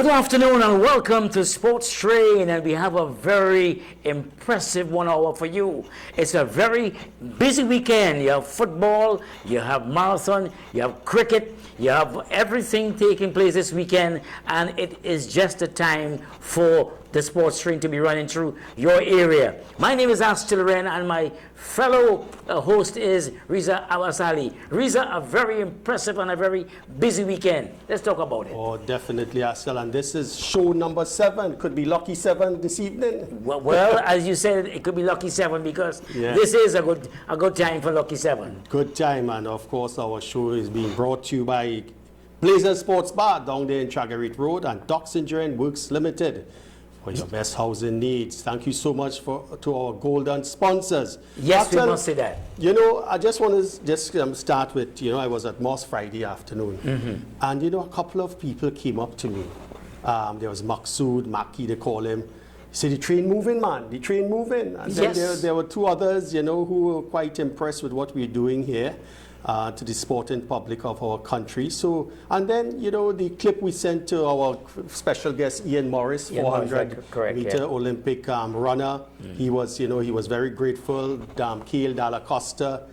Good afternoon and welcome to Sports Train, and we have a very impressive 1 hour for you. It's a very busy weekend. You have football, you have marathon, you have cricket, you have everything taking place this weekend, and it is just a time for the Sports Train to be running through your area. My name is Astil Ren and my fellow host is Riza Awasali. Riza, a very impressive and a very busy weekend. Let's talk about it. Oh, definitely, Astil. And this is show number 7. Could be lucky 7 this evening. Well, as you said, it could be lucky 7 because this is a good time for lucky 7. Good time, and of course our show is being brought to you by Blazer Sports Bar down there in Chagarit Road and Docks Engineering Works Limited. For your best housing needs. Thank you so much to our golden sponsors. Yes, we must say that. You know, I just want to start with, I was at Moss Friday afternoon, and a couple of people came up to me. There was Maksud, Maki, they call him. He said, "The train moving, man, the train moving." And then there were two others, who were quite impressed with what we're doing here. To the sporting public of our country. So, and then, the clip we sent to our special guest, Ian Morris, 400-meter Olympic runner. He was, he was very grateful. Kale Dalla Costa,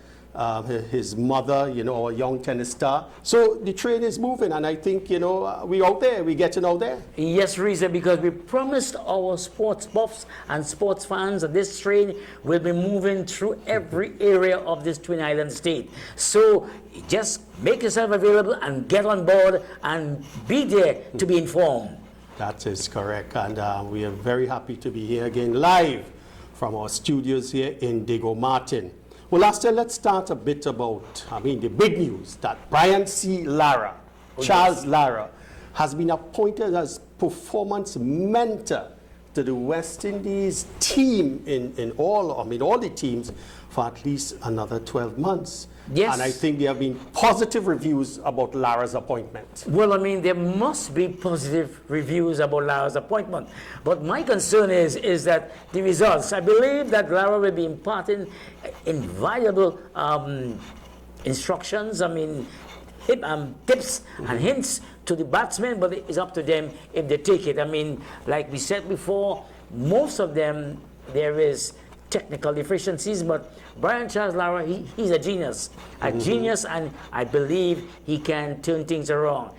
his mother, our young tennis star. So the train is moving, and I think, we out there, we getting out there. Yes, Reza, because we promised our sports buffs and sports fans that this train will be moving through every area of this Twin Island state. So just make yourself available and get on board and be there to be informed. That is correct, and we are very happy to be here again live from our studios here in Diego Martin. Well, Astil, let's start a bit about, the big news that Brian C. Lara, Charles Lara, has been appointed as performance mentor to the West Indies team in all the teams for at least another 12 months. Yes. And I think there have been positive reviews about Lara's appointment. Well, there must be positive reviews about Lara's appointment. But my concern is that the results, I believe that Lara will be imparting invaluable instructions, tips and hints to the batsmen, but it's up to them if they take it. Like we said before, most of them, there is technical deficiencies, but Brian Charles Lara, he's a genius. A genius, and I believe he can turn things around.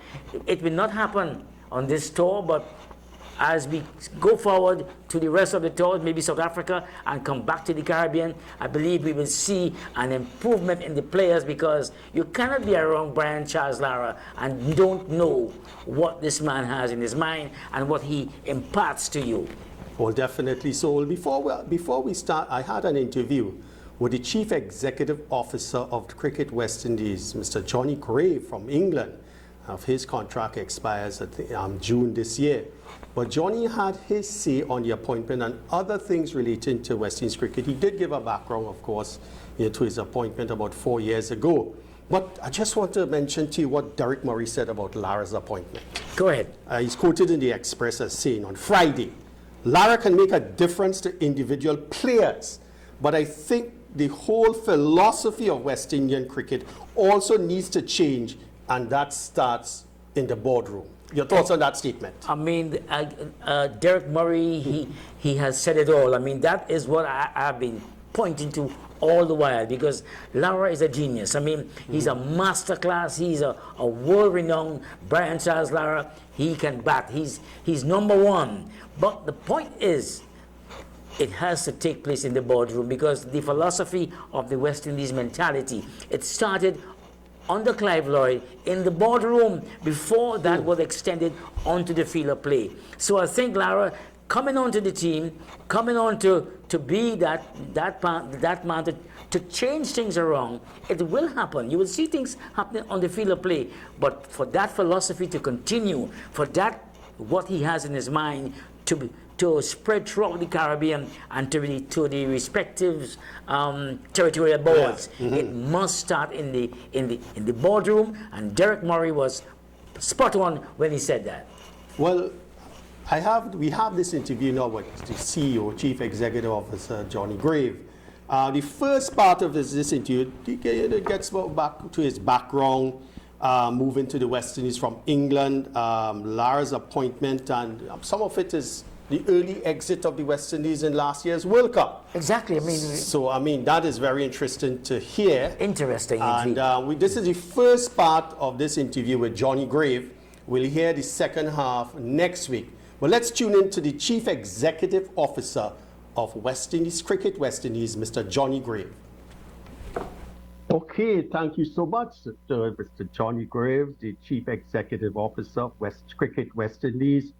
It will not happen on this tour, but as we go forward to the rest of the tour, maybe South Africa, and come back to the Caribbean, I believe we will see an improvement in the players, because you cannot be around Brian Charles Lara and you don't know what this man has in his mind and what he imparts to you. Well, definitely. So before we start, I had an interview with the Chief Executive Officer of Cricket West Indies, Mr. Johnny Gray from England. His contract expires at June this year. But Johnny had his say on the appointment and other things relating to West Indies cricket. He did give a background, of course, to his appointment about 4 years ago. But I just want to mention to you what Derek Murray said about Lara's appointment. Go ahead. He's quoted in the Express as saying on Friday, "Lara can make a difference to individual players, but I think the whole philosophy of West Indian cricket also needs to change, and that starts in the boardroom." Your thoughts on that statement? Derek Murray, he has said it all. That is what I've been pointing to all the while, because Lara is a genius. He's a masterclass. He's a world-renowned Brian Charles Lara. He can bat. He's number one. But the point is, it has to take place in the boardroom, because the philosophy of the West Indies mentality, it started under Clive Lloyd in the boardroom. Before that was extended onto the field of play. So I think Lara coming onto the team, coming on to be that man to change things around, it will happen. You will see things happening on the field of play. But for that philosophy to continue, for that what he has in his mind to spread throughout the Caribbean and to the respective territorial boards, it must start in the boardroom. And Derek Murray was spot on when he said that. Well, we have this interview now with the CEO, Chief Executive Officer Johnny Gray. The first part of this interview, he gets back to his background, moving to the West Indies from England, Lara's appointment, and some of it is the early exit of the West Indies in last year's World Cup. Exactly. I mean, So, I mean, that is very interesting to hear. interesting. And indeed. this is the first part of this interview with Johnny Grave. We'll hear the second half next week. But let's tune in to the Chief Executive Officer of West Indies Cricket West Indies, Mr. Johnny Grave. Okay, thank you so much, Mr. Johnny Graves, the Chief Executive Officer of Cricket West Indies.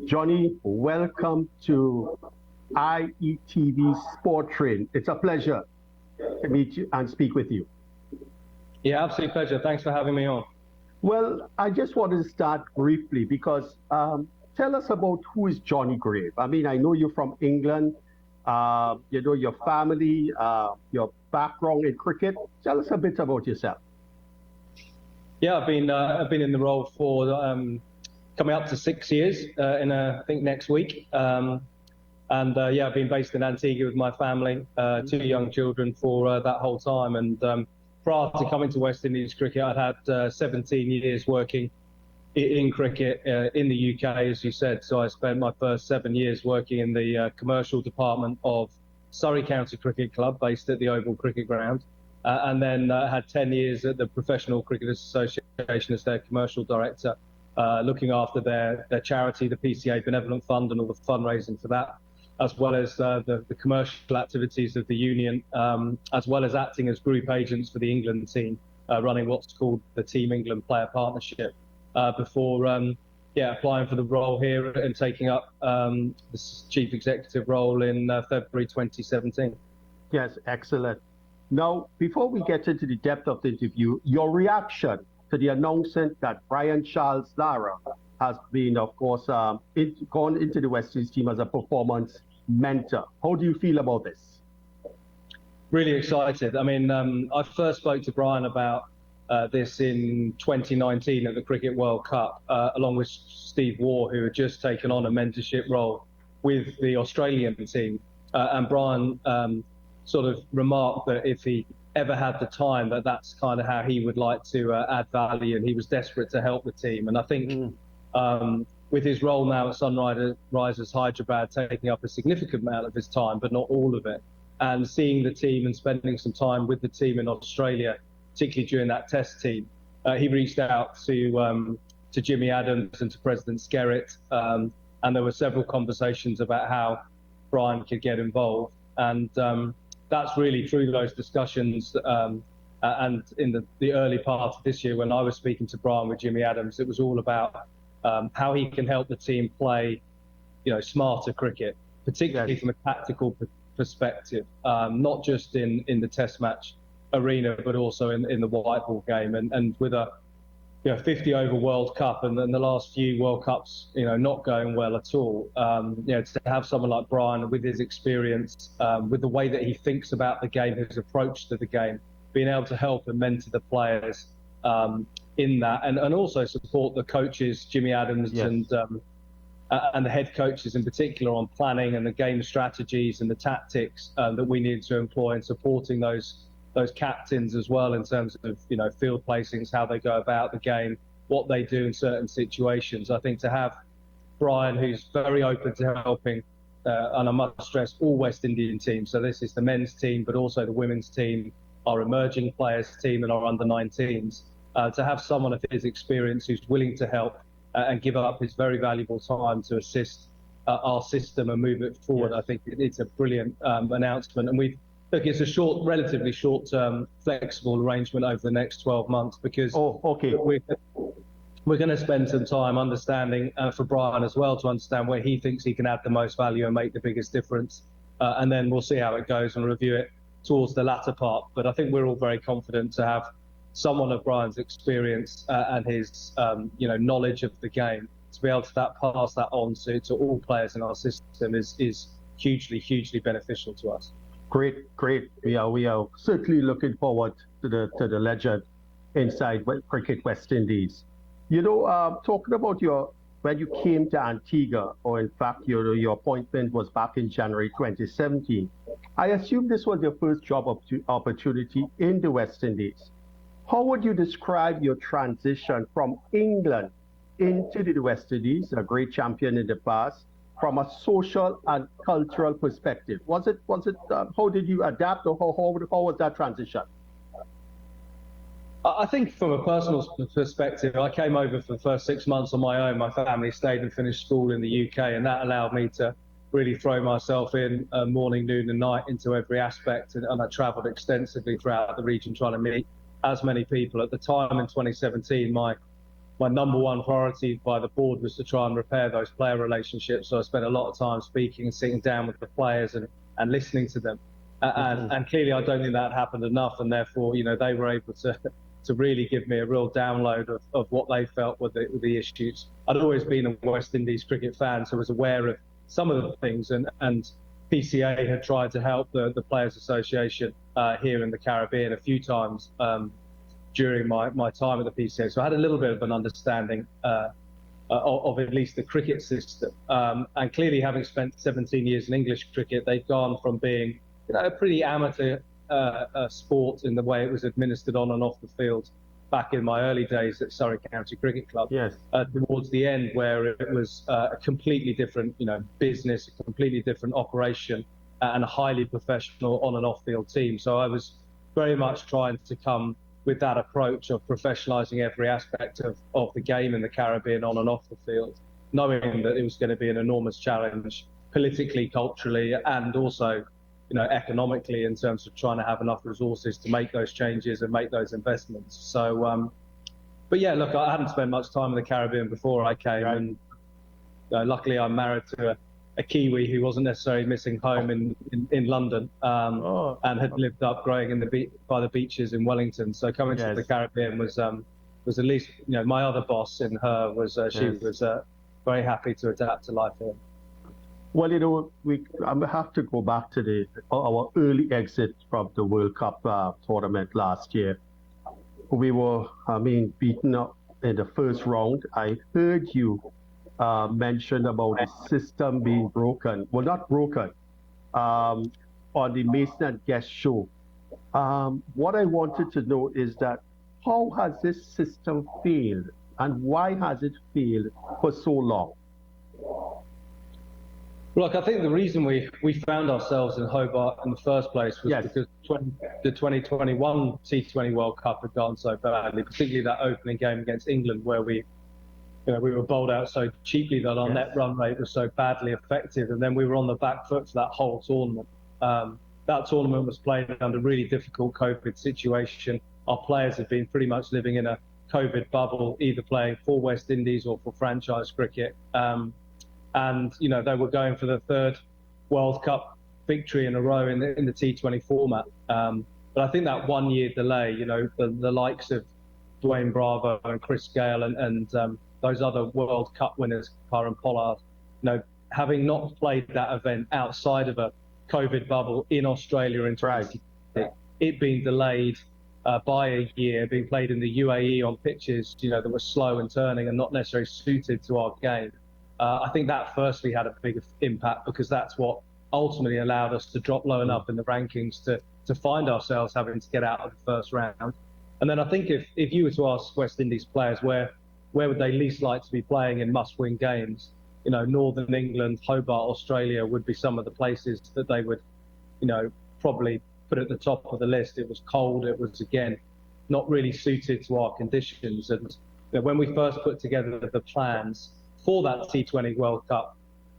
Johnny, welcome to IETV Sport Train. It's a pleasure to meet you and speak with you. Yeah, absolute pleasure. Thanks for having me on. Well, I just wanted to start briefly because tell us about who is Johnny Grave. I mean, I know you're from England, you know, your family, your background in cricket. Tell us a bit about yourself. Yeah, I've been in the role for coming up to 6 years I think next week. Yeah, I've been based in Antigua with my family, 2 young children for that whole time. And prior to coming to West Indies cricket, I'd had 17 years working in cricket in the UK, as you said. So I spent my first 7 years working in the commercial department of Surrey County Cricket Club, based at the Oval Cricket Ground. And then had 10 years at the Professional Cricketers Association as their commercial director, looking after their charity, the PCA Benevolent Fund, and all the fundraising for that, as well as the commercial activities of the union, as well as acting as group agents for the England team, running what's called the Team England Player Partnership, before applying for the role here and taking up the chief executive role in February 2017. Yes, excellent. Now, before we get into the depth of the interview, your reaction to the announcement that Brian Charles Lara has been, of course, gone into the West Indies team as a performance mentor. How do you feel about this? Really excited. I mean, I first spoke to Brian about this in 2019 at the Cricket World Cup, along with Steve Waugh, who had just taken on a mentorship role with the Australian team. And Brian sort of remarked that if he ever had the time, that's kind of how he would like to add value, and he was desperate to help the team. And I think with his role now at Sunrisers Hyderabad taking up a significant amount of his time, but not all of it, and seeing the team and spending some time with the team in Australia, particularly during that test team, he reached out to Jimmy Adams and to President Skerritt, and there were several conversations about how Brian could get involved. And that's really through those discussions, and in the early part of this year when I was speaking to Brian with Jimmy Adams, it was all about how he can help the team play, smarter cricket, particularly from a tactical perspective, not just in the test match arena, but also in the white ball game. And with a 50-over World Cup and then the last few World Cups, not going well at all, to have someone like Brian with his experience, with the way that he thinks about the game, his approach to the game, being able to help and mentor the players in that, and also support the coaches, Jimmy Adams, yes, and the head coaches in particular on planning and the game strategies and the tactics that we need to employ, and supporting those captains as well in terms of field placings, how they go about the game, what they do in certain situations. I think to have Brian, who's very open to helping, and I must stress all West Indian teams, so this is the men's team but also the women's team, our emerging players team and our under-19s, to have someone of his experience who's willing to help and give up his very valuable time to assist our system and move it forward. Yes. I think it's a brilliant announcement, and it's a relatively short-term, flexible arrangement over the next 12 months because we're going to spend some time understanding, for Brian as well, to understand where he thinks he can add the most value and make the biggest difference. And then we'll see how it goes and review it towards the latter part. But I think we're all very confident to have someone of Brian's experience and his knowledge of the game to be able to pass that on to all players in our system is hugely beneficial to us. Great. We are certainly looking forward to the legend inside Cricket West Indies. Talking about when you came to Antigua, or in fact your appointment was back in January 2017. I assume this was your first job opportunity in the West Indies. How would you describe your transition from England into the West Indies, a great champion in the past, from a social and cultural perspective? How did you adapt, or how was that transition? I think from a personal perspective, I came over for the first 6 months on my own. My family stayed and finished school in the UK, and that allowed me to really throw myself in morning, noon and night into every aspect. And I travelled extensively throughout the region trying to meet as many people. At the time in 2017, my number one priority by the board was to try and repair those player relationships. So I spent a lot of time speaking and sitting down with the players and listening to them. And clearly, I don't think that happened enough. And therefore, they were able to really give me a real download of what they felt were the issues. I'd always been a West Indies cricket fan, so I was aware of some of the things. And PCA had tried to help the Players Association here in the Caribbean a few times during my time at the PCA. So I had a little bit of an understanding of at least the cricket system. And clearly, having spent 17 years in English cricket, they've gone from being a pretty amateur sport in the way it was administered on and off the field back in my early days at Surrey County Cricket Club. Yes. Towards the end, where it was a completely different, business, a completely different operation, and a highly professional on and off field team. So I was very much trying to come with that approach of professionalising every aspect of the game in the Caribbean on and off the field, knowing that it was going to be an enormous challenge politically, culturally, and also economically, in terms of trying to have enough resources to make those changes and make those investments. So, but yeah, look, I hadn't spent much time in the Caribbean before I came, Right. and luckily I'm married to a Kiwi who wasn't necessarily missing home in London, and had lived up growing by the beaches in Wellington. So coming to the Caribbean was at least, my other boss in her was she was very happy to adapt to life here. Well, I have to go back to our early exit from the World Cup tournament last year. We were, beaten up in the first round. I heard you mention about the system being broken. Well, not broken, on the Mason and Guest show. What I wanted to know is that how has this system failed, and why has it failed for so long? Look, I think the reason we found ourselves in Hobart in the first place was because the 2021 T20 World Cup had gone so badly, particularly that opening game against England, where we were bowled out so cheaply that our net run rate was so badly affected, and then we were on the back foot for that whole tournament. That tournament was played under a really difficult COVID situation. Our players have been pretty much living in a COVID bubble, either playing for West Indies or for franchise cricket. And they were going for the third World Cup victory in a row in the T20 format. But I think that 1 year delay, the likes of Dwayne Bravo and Chris Gale and those other World Cup winners, Karen Pollard, having not played that event outside of a COVID bubble in Australia in 2020, it being delayed by a year, being played in the UAE on pitches, that were slow and turning and not necessarily suited to our game. I think that firstly had a big impact, because that's what ultimately allowed us to drop low enough in the rankings to find ourselves having to get out of the first round. And then I think if you were to ask West Indies players where would they least like to be playing in must-win games, Northern England, Hobart, Australia would be some of the places that they would, probably put at the top of the list. It was cold. It was, again, not really suited to our conditions. And when we first put together the plans for that T20 World Cup,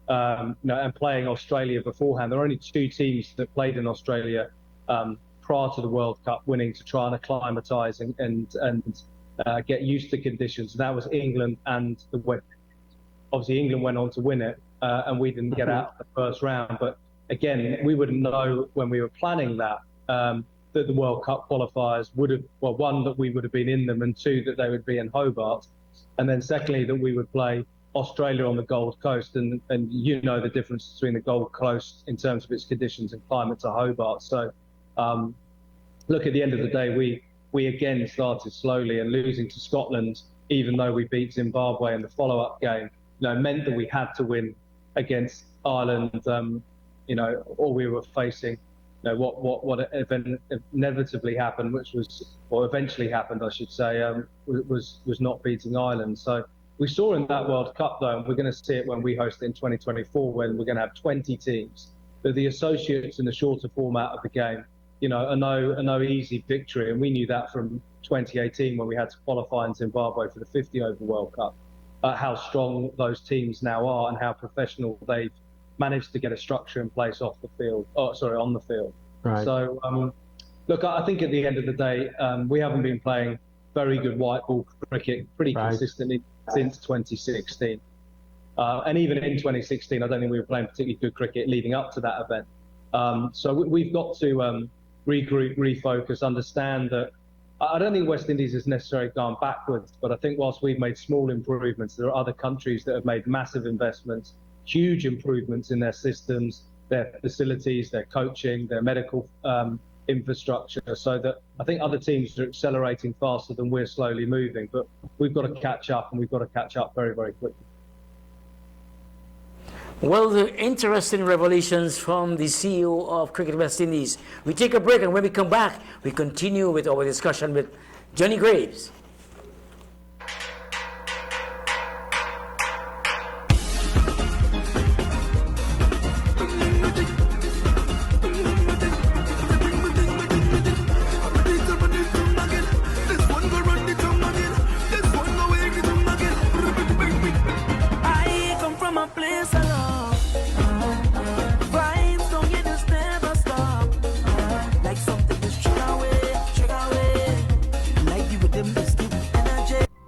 and playing Australia beforehand, there were only two teams that played in Australia prior to the World Cup winning, to try and acclimatise and get used to conditions. And that was England and the West Indies. Obviously, England went on to win it, and we didn't get out of the first round. But again, we wouldn't know when we were planning that that the World Cup qualifiers would have, well, one, that we would have been in them, and two, that they would be in Hobart. And then secondly, that we would play Australia on the Gold Coast, and the difference between the Gold Coast in terms of its conditions and climate to Hobart. So, look, at the end of the day, we again started slowly, and losing to Scotland, even though we beat Zimbabwe in the follow-up game, meant that we had to win against Ireland, or we were facing what event inevitably happened, which was, or eventually happened, I should say, was not beating Ireland. So we saw in that World Cup, though, and we're going to see it when we host it in 2024, when we're going to have 20 teams, that the associates in the shorter format of the game, are no easy victory. And we knew that from 2018 when we had to qualify in Zimbabwe for the 50 over World Cup, how strong those teams now are and how professional they've managed to get a structure in place on the field. Right. So, look, I think at the end of the day, we haven't been playing very good white ball cricket pretty consistently since 2016. And even in 2016, I don't think we were playing particularly good cricket leading up to that event. So we've got to regroup, refocus, understand that I don't think West Indies has necessarily gone backwards, but I think whilst we've made small improvements, there are other countries that have made massive investments, huge improvements in their systems, their facilities, their coaching, their medical infrastructure, so that I think other teams are accelerating faster than we're slowly moving. But we've got to catch up, and we've got to catch up very, very quickly. Well, the interesting revelations from the CEO of Cricket West Indies. We take a break, and when we come back, we continue with our discussion with Johnny Graves.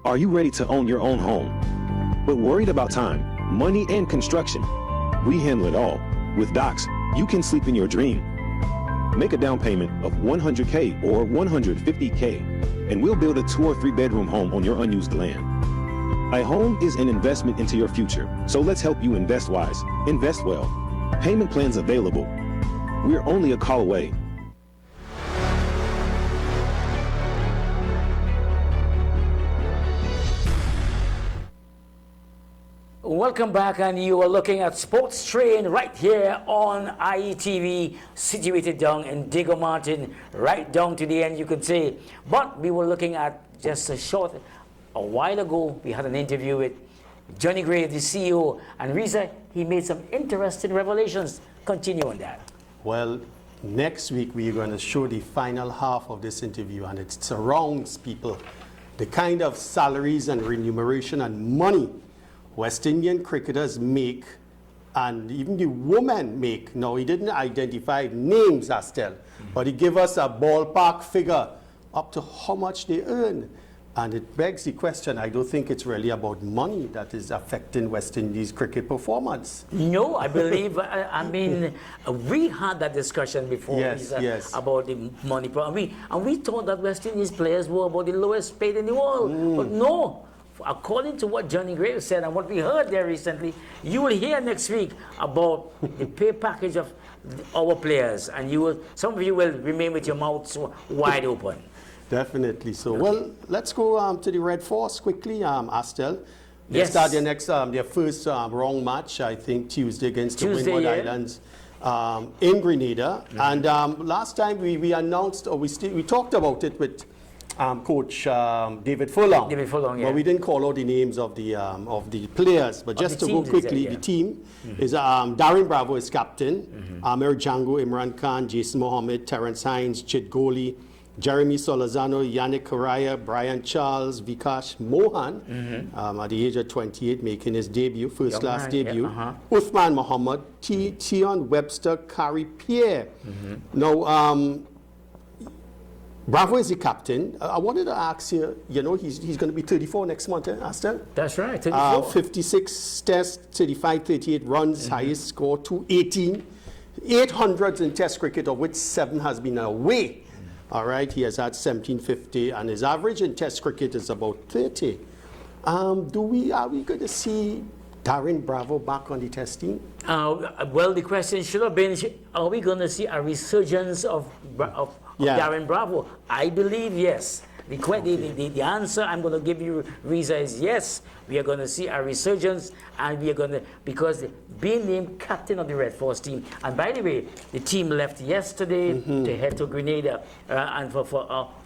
Are you ready to own your own home, but worried about time, money, and construction? We handle it all. With Docs, you can sleep in your dream. Make a down payment of $100K or $150K, and we'll build a 2 or 3 bedroom home on your unused land. A home is an investment into your future, so let's help you invest wise, invest well. Payment plans available. We're only a call away. Welcome back, and you are looking at Sports Train right here on IETV, situated down in Diego Martin, right down to the end, you could say. But we were looking at just a while ago, we had an interview with Johnny Gray, the CEO, and Reza, he made some interesting revelations. Continue on that. Well, next week we're going to show the final half of this interview, and it surrounds people, the kind of salaries and remuneration and money West Indian cricketers make, and even the women make. Now, he didn't identify names, Astel, but he gave us a ballpark figure up to how much they earn. And it begs the question, I don't think it's really about money that is affecting West Indies cricket performance. No, I believe, we had that discussion before, yes. about the money problem. And we thought that West Indies players were about the lowest paid in the world, but no. According to what Johnny Graves said and what we heard there recently, you will hear next week about the pay package of our players, and some of you will remain with your mouths wide open. Definitely so. Okay. Well, let's go to the Red Force quickly, Astel. They Yes. start their first round match, I think, Tuesday against the Windward Islands in Grenada. And last time we announced, or we talked about it with Coach David Furlong. Yeah. But we didn't call out the names of the players. But just to go quickly, the team is Darren Bravo is captain, Amir Django, Imran Khan, Jason Mohammed, Terence Hines, Chit Goli, Jeremy Solazano, Yannick Correa, Brian Charles, Vikash Mohan, at the age of 28, making his debut, first-class debut. Uthman Mohammed, Tion Webster, Kari Pierre. Now, Bravo is the captain. I wanted to ask you, he's going to be 34 next month, Astel? That's right, 34. 56 tests, 35, 38 runs, highest score, 218. 800s in test cricket, of which 7 has been away. All right, he has had 1750, and his average in test cricket is about 30. Are we going to see Darren Bravo back on the test team? Well, the question should have been, are we going to see a resurgence of Darren Bravo? I believe yes. The answer I'm going to give you, Reza, is yes. We are going to see a resurgence, and we are going to, because being named captain of the Red Force team. And by the way, the team left yesterday to head to Grenada, and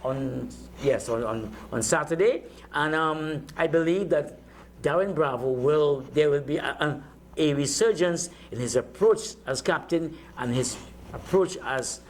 on Saturday. And I believe that Darren Bravo there will be a resurgence in his approach as captain and his approach as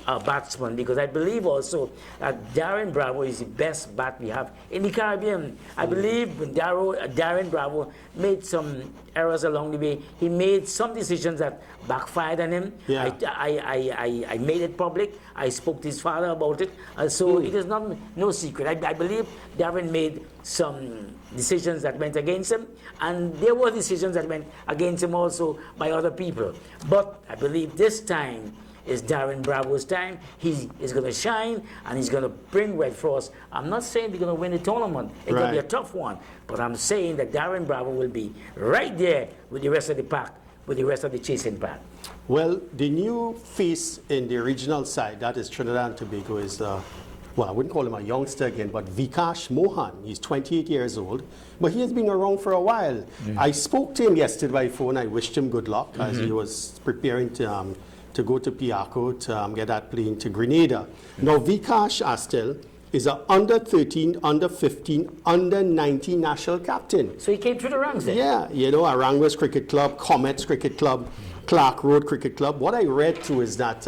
a batsman, because I believe also that Darren Bravo is the best bat we have in the Caribbean. I believe Darren Bravo made some errors along the way. He made some decisions that backfired on him. Yeah. I made it public. I spoke to his father about it. So it is no secret. I believe Darren made some decisions that went against him, and there were decisions that went against him also by other people. But I believe this time is Darren Bravo's time. He is going to shine, and he's going to bring Red Force. I'm not saying they're going to win the tournament. It's going to be a tough one. But I'm saying that Darren Bravo will be right there with the rest of the pack, with the rest of the chasing pack. Well, the new face in the regional side, that is Trinidad and Tobago, is, well, I wouldn't call him a youngster again, but Vikash Mohan. He's 28 years old, but he has been around for a while. I spoke to him yesterday by phone. I wished him good luck as he was preparing to go to Piaco to get that plane to Grenada. Now, Vikash Astel is an under 13, under 15, under 19 national captain. So he came through the ranks then? Yeah, you know, Aranguez Cricket Club, Comets Cricket Club, Clark Road Cricket Club. What I read too is that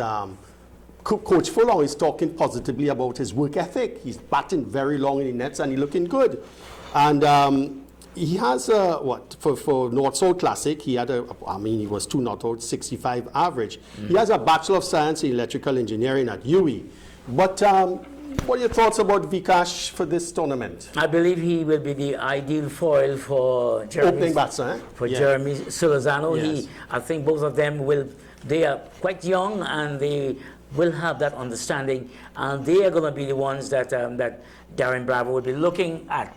Coach Furlong is talking positively about his work ethic. He's batting very long in the nets and he's looking good. And he has for North-South Classic, he had he was 2 not out, 65 average. He has a Bachelor of Science in Electrical Engineering at UWI. But what are your thoughts about Vikash for this tournament? I believe he will be the ideal foil for Jeremy. Opening batsman, Jeremy Solozano. Yes. I think both of them they are quite young, and they will have that understanding, and they are going to be the ones that that Darren Bravo will be looking at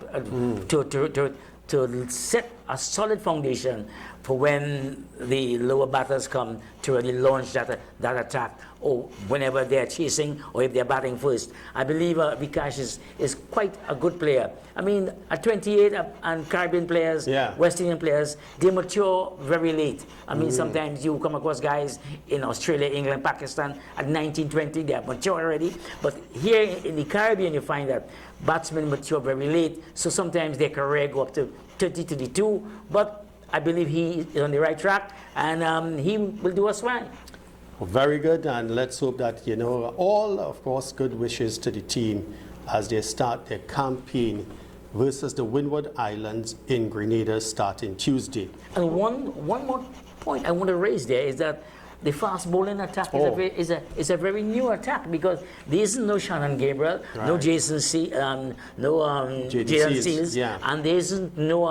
to set a solid foundation for when the lower batters come to really launch that attack, or whenever they're chasing or if they're batting first. I believe Vikash is quite a good player. I mean, at 28, and Caribbean players, West Indian players, they mature very late. I mean, sometimes you come across guys in Australia, England, Pakistan at 19, 20, they are mature already. But here in the Caribbean, you find that batsmen mature very late, so sometimes their career go up to 30, 32, but I believe he is on the right track, and he will do us well. Very good, and let's hope that, you know, all, of course, good wishes to the team as they start their campaign versus the Windward Islands in Grenada starting Tuesday. And one more point I want to raise there is that the fast bowling attack is a very new attack, because there isn't no Shannon Gabriel, no Jason Jaden Seals, and there isn't no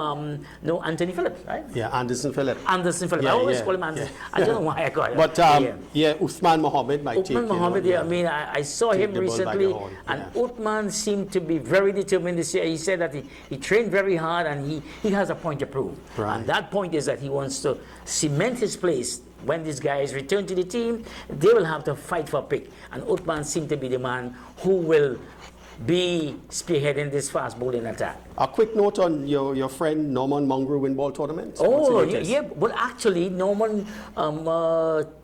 Anthony Phillips, right? Yeah, Anderson Phillips. Anderson Phillips. I always call him Anderson. I don't know why I call him. But Uthman Mohammed might take. Uthman Mohammed, I mean, I saw him recently, and Uthman seemed to be very determined this year. He said that he trained very hard, and he has a point to prove. Right. And that point is that he wants to cement his place. When these guys return to the team, they will have to fight for a pick. And Uthman seems to be the man who will be spearheading this fast bowling attack. A quick note on your friend Norman Mongrel win ball tournament. Oh, yeah, but actually Norman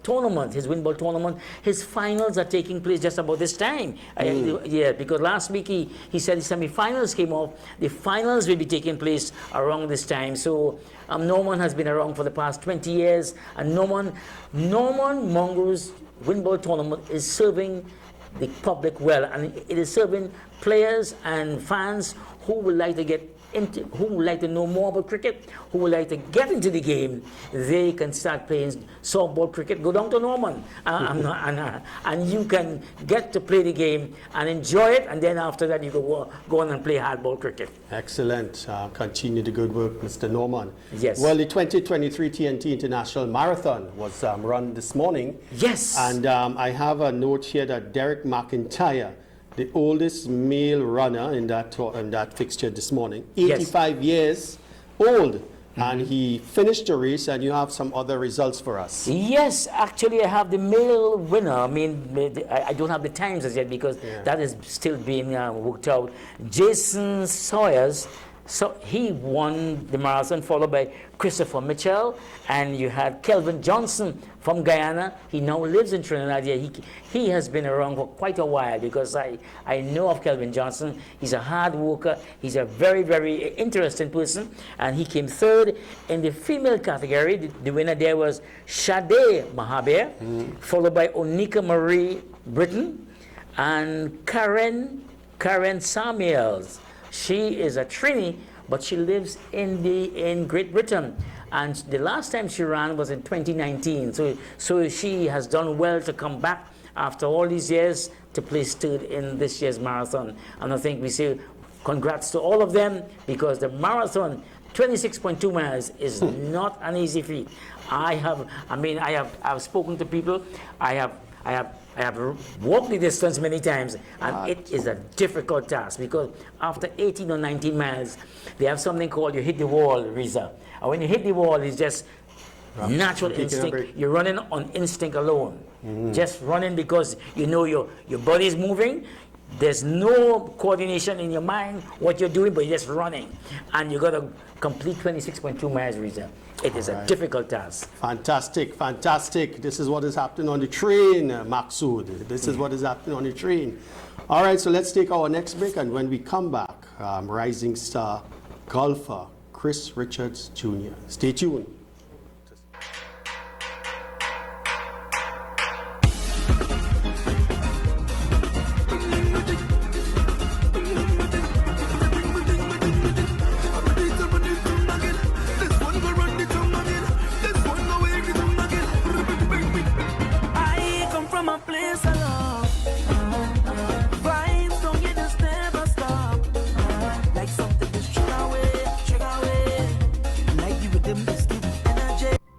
tournament, his win ball tournament, his finals are taking place just about this time. Yeah, because last week he said the semi-finals came off. The finals will be taking place around this time. So Norman has been around for the past 20 years, and Norman Mongrel's win ball tournament is serving the public well, and it is serving players and fans who would like to get into, who would like to know more about cricket, who would like to get into the game. They can start playing softball cricket. Go down to Norman, and you can get to play the game and enjoy it, and then after that you go on and play hardball cricket. Excellent. Continue the good work, Mr. Norman. Yes. Well, the 2023 TNT International Marathon was run this morning. Yes. And I have a note here that Derek McIntyre, the oldest male runner in that fixture this morning, 85 years old, and he finished the race, and you have some other results for us. Yes, actually, I have the male winner. I mean, I don't have the times as yet because that is still being worked out. Jason Sawyers, so he won the marathon, followed by Christopher Mitchell, and you had Kelvin Johnson from Guyana. He now lives in Trinidad. Yeah, he has been around for quite a while because I know of Kelvin Johnson. He's a hard worker. He's a very, very interesting person, and he came third in the female category. The winner there was Sade Mahaber, followed by Onika Marie Britton, and Karen Samuels. She is a Trini, but she lives in Great Britain, and the last time she ran was in 2019. So she has done well to come back after all these years to place third in this year's marathon. And I think we say congrats to all of them because the marathon, 26.2 miles, is not an easy feat. I've spoken to people. I have walked the distance many times, and it is a difficult task because after 18 or 19 miles, they have something called you hit the wall, Reza. And when you hit the wall, it's just natural instinct. You're running on instinct alone. Just running because you know your body is moving. There's no coordination in your mind what you're doing, but you're just running. And you got to complete 26.2 miles, Reza. It is a difficult task. Fantastic, fantastic. This is what is happening on the train, Maksud. This is what is happening on the train. All right, so let's take our next break, and when we come back, rising star golfer Chris Richards Jr. Stay tuned.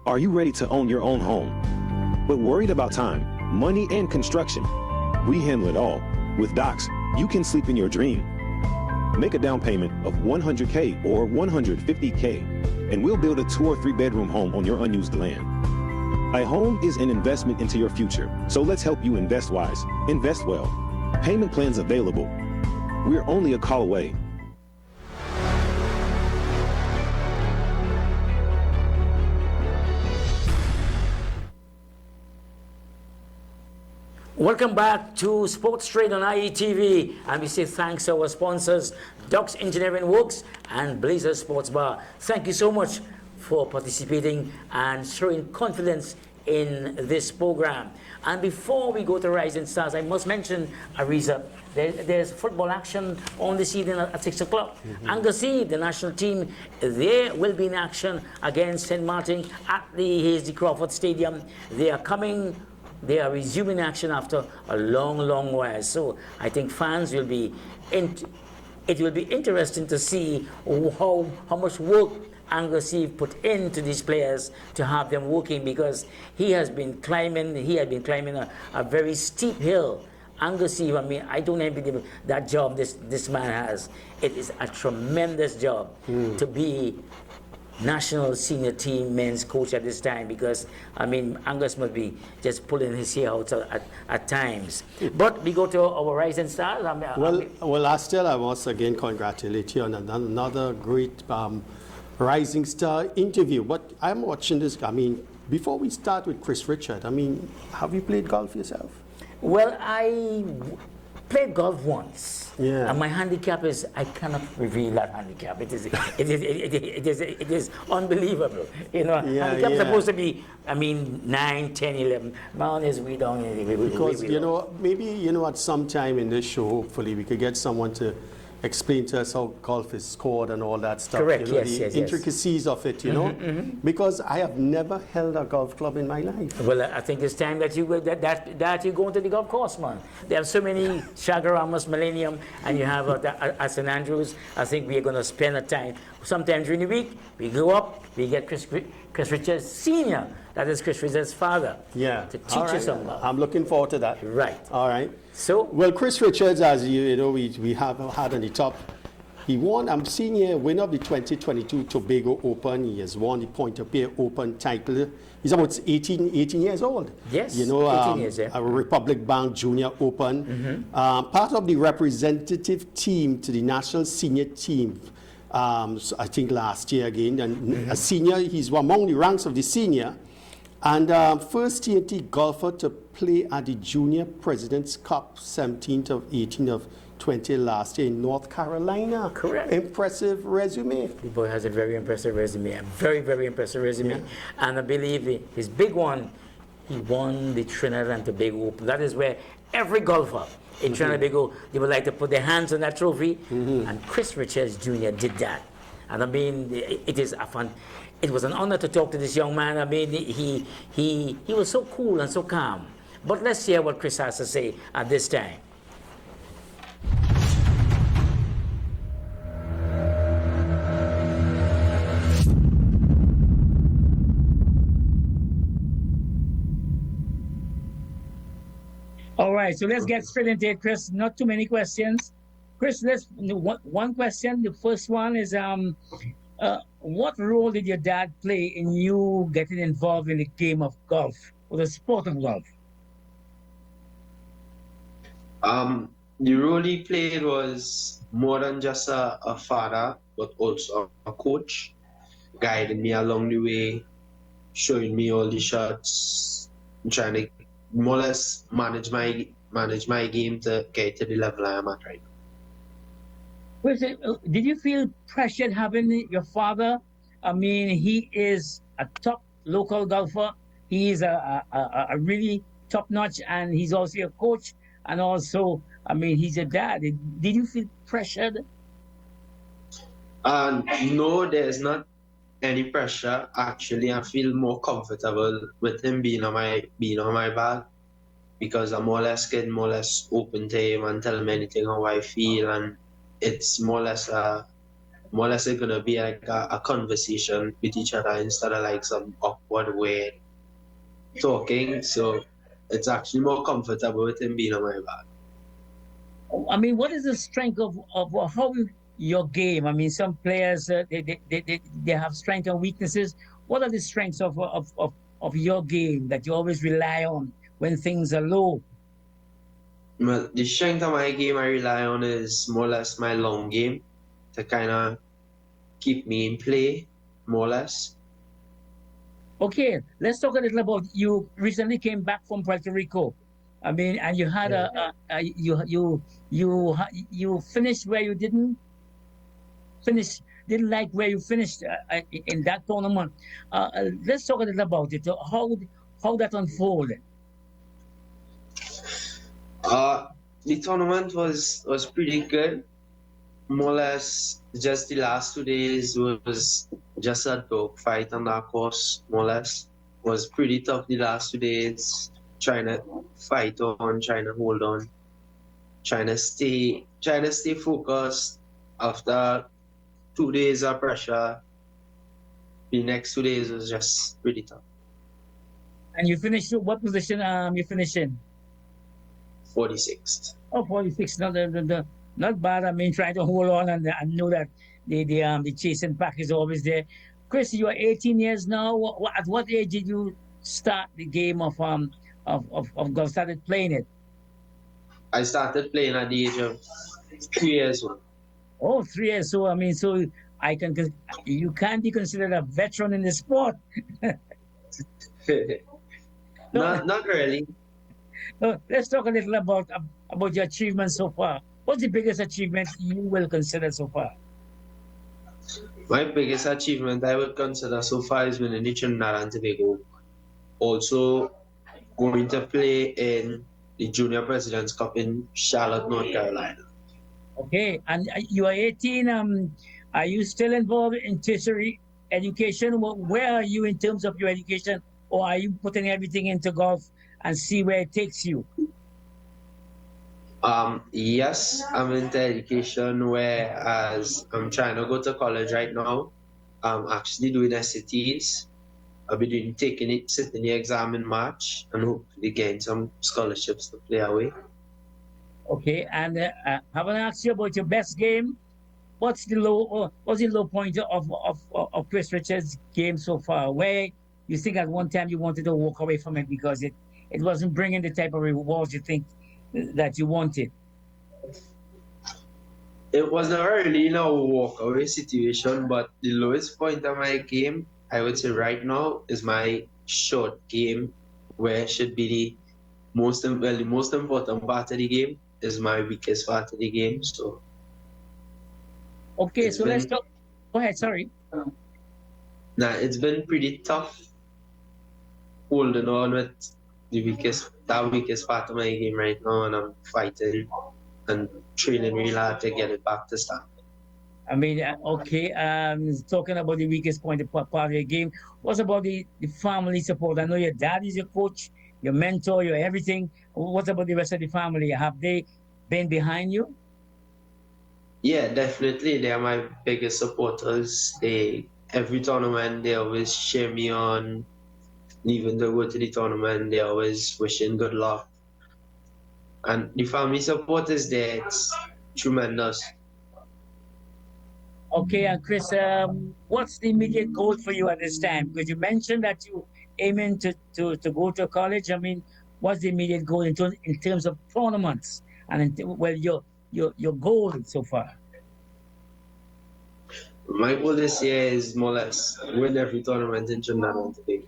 Are you ready to own your own home, but worried about time, money, and construction? We handle it all. With Docs, you can sleep in your dream. Make a down payment of $100K or $150K, and we'll build a 2 or 3 bedroom home on your unused land. A home is an investment into your future, so let's help you invest wise, invest well. Payment plans available. We're only a call away. Welcome back to Sports Trade on IETV, and we say thanks to our sponsors, Docs Engineering Works and Blazer Sports Bar. Thank you so much for participating and showing confidence in this program. And before we go to Rising Stars, I must mention, Ariza, there's football action on this evening at 6 o'clock. Anglesey, the national team, they will be in action against St. Martin at the Hasty Crawford Stadium. They are resuming action after a long, long while. So I think fans will be, it will be interesting to see how much work Anglesey put into these players to have them working, because he had been climbing a very steep hill. Anglesey, I mean, I don't envy that job this man has. It is a tremendous job to be national senior team men's coach at this time, because I mean Angus must be just pulling his hair out at times. But we go to our Rising Stars. Well, Astel, I must again congratulate you on another great Rising Star interview. But I'm watching this. I mean, before we start with Chris Richard, I mean, have you played golf yourself? Well, I played golf once. Yeah. And my handicap is, I cannot reveal that handicap. It is unbelievable. You know, handicap's supposed to be, I mean, 9, 10, 11. Mine is way down. Because, you know, maybe, you know, at some time in this show, hopefully, we could get someone to explain to us how golf is scored and all that stuff. Correct, you know, yes. the intricacies of it, you know, because I have never held a golf club in my life. Well, I think it's time that you go into the golf course, man. There are so many Shagaramas, Millennium, and you have at St. Andrews. I think we are going to spend a time, sometime during the week, we go up, we get Chris Richards Sr., that is Chris Richards' father, to teach us something. I'm looking forward to that. Right. All right. So, well, Chris Richards, as you know, we have had on the top He won, I'm seeing here, winner of the 2022 Tobago Open. He has won the Point-A-Peer Open title. He's about 18 years old. Yes, you know, 18 years, yeah. a Republic Bank Junior Open. Part of the representative team to the national senior team, so I think last year again. And a senior, he's among the ranks of the senior. And first TNT golfer to play at the Junior President's Cup 17th of 18th of 20 last year in North Carolina. Correct. Impressive resume. The boy has a very impressive resume, a very, very impressive resume. And I believe his big one, he won the Trinidad and Tobago Open. That is where every golfer in Trinidad and Tobago, they would like to put their hands on that trophy. And Chris Richards Jr. did that. And I mean, it is a fun. It was an honor to talk to this young man. I mean, he was so cool and so calm. But let's hear what Chris has to say at this time. All right, so let's get straight into it, Chris. Not too many questions. Chris, one question. The first one is, what role did your dad play in you getting involved in the game of golf, or the sport of golf? The role he played was more than just a father, but also a coach, guiding me along the way, showing me all the shots, trying to more or less manage my game to get to the level I am at right now. Did you feel pressured having your father? I mean, he is a top local golfer. He is a really top notch, and he's also a coach. And also, I mean, he's a dad. Did you feel pressured? No, there's not any pressure. Actually, I feel more comfortable with him being on my back, because I'm more or less getting more or less open to him and tell him anything how I feel, and it's more or less gonna be like a conversation with each other instead of like some awkward way talking. So it's actually more comfortable with him being on my back. I mean, what is the strength of how your game? I mean, some players they have strengths and weaknesses. What are the strengths of your game that you always rely on when things are low? Well, the strength of my game I rely on is more or less my long game to kind of keep me in play, more or less. Okay, let's talk a little about you. Recently came back from Puerto Rico. I mean, and you had you finished where you didn't like where you finished in that tournament. Let's talk a little about it. How that unfolded. The tournament was pretty good. More or less, just the last 2 days was just a dog fight on that course. More or less, was pretty tough the last 2 days. Trying to fight on, trying to hold on, trying to stay focused. After 2 days of pressure, the next 2 days was just pretty tough. And you finished, what position you finished in? 46th. Oh, 46. Not bad. I mean, trying to hold on and know that the chasing pack is always there. Chris, you are 18 years now. At what age did you start the game of golf? Started playing it? I started playing at the age of 3 years old. Oh, 3 years. So I mean, so you can be considered a veteran in the sport. Not really. Let's talk a little about your achievements so far. What's the biggest achievement you will consider so far? My biggest achievement I would consider so far is winning the Trinidad and Tobago. Also, going to play in the Junior President's Cup in Charlotte, North Carolina. Okay, and you are 18. Are you still involved in tertiary education? Where are you in terms of your education, or are you putting everything into golf and see where it takes you? Yes, I'm into education, whereas I'm trying to go to college right now. I'm actually doing SATs. I'll be sitting the exam in March, and hopefully getting some scholarships to play away. Okay, and haven't asked you about your best game. what's the low point of Chris Richards' game so far? Where you think at one time you wanted to walk away from it because it wasn't bringing the type of rewards you think that you wanted? It was not really a walk-away situation, but the lowest point of my game, I would say right now, is my short game, where it should be the most important part of the game is my weakest part of the game. So, okay, so let's talk. Go ahead. Sorry. Nah, it's been pretty tough holding on with that weakest part of my game right now, and I'm fighting and training really hard to get it back to start. I mean, okay, talking about the weakest point part of your game, what about the family support? I know your dad is your coach, your mentor, your everything. What about the rest of the family? Have they been behind you? Yeah, definitely. They are my biggest supporters. Every tournament, they always cheer me on. Even though I go to the tournament, they always wishing good luck. And the family support is there. It's tremendous. Okay, and Chris, what's the immediate goal for you at this time? Because you mentioned that you aiming to go to college. I mean, what's the immediate goal in terms of tournaments and your goal so far? My goal this year is more or less win every tournament in Trinidad and Tobago.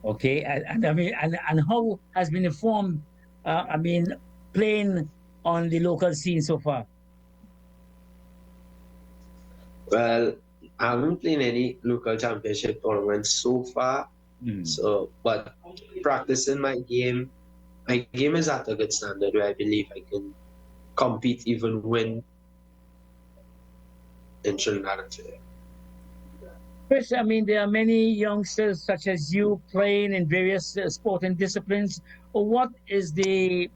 Okay, and I mean, and how has been the form? I mean, playing on the local scene so far. Well, I haven't played any local championship tournaments so far. So, but practicing my game is at a good standard where I believe I can compete, even win in Trinidad and Tobago. Chris, I mean, there are many youngsters such as you playing in various sporting disciplines. What is the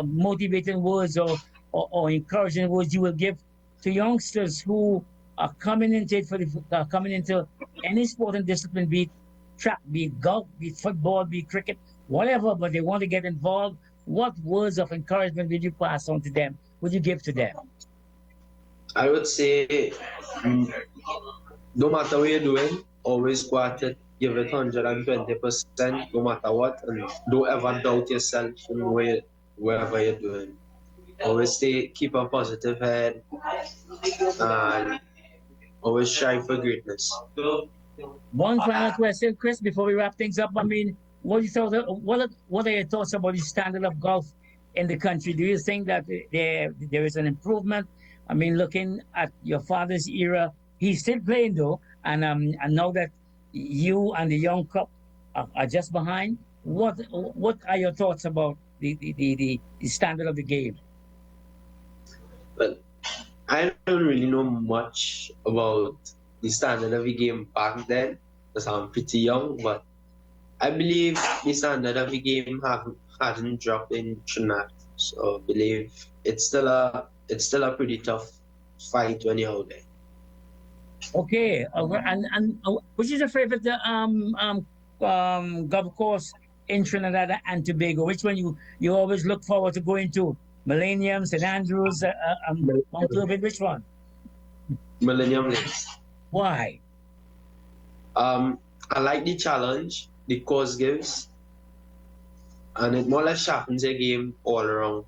motivating words or encouraging words you will give to youngsters who are coming into any sporting discipline, be it track, be it golf, be it football, be it cricket, whatever, but they want to get involved? What words of encouragement will you pass on to them? Would you give to them? I would say, no matter what you're doing, always go at it, give it 120%, no matter what, and don't ever doubt yourself in wherever you're doing. Always keep a positive head, and always strive for greatness. One final question, Chris, before we wrap things up. I mean, what are your thoughts about the standard of golf in the country? Do you think that there is an improvement? I mean, looking at your father's era, he's still playing though, and now that you and the young crop are just behind, what are your thoughts about the standard of the game? Well, I don't really know much about the standard of the game back then, because I'm pretty young, but I believe the standard of the game hadn't dropped in Trinidad, so I believe it's still a pretty tough fight when you're out there. Okay, and which is your favorite golf course in Trinidad and Tobago? Which one you always look forward to going to? Millennium, St. Andrews, Mount Irving, which one? Millennium Links. Why? I like the challenge the course gives, and it more or less sharpens your game all around.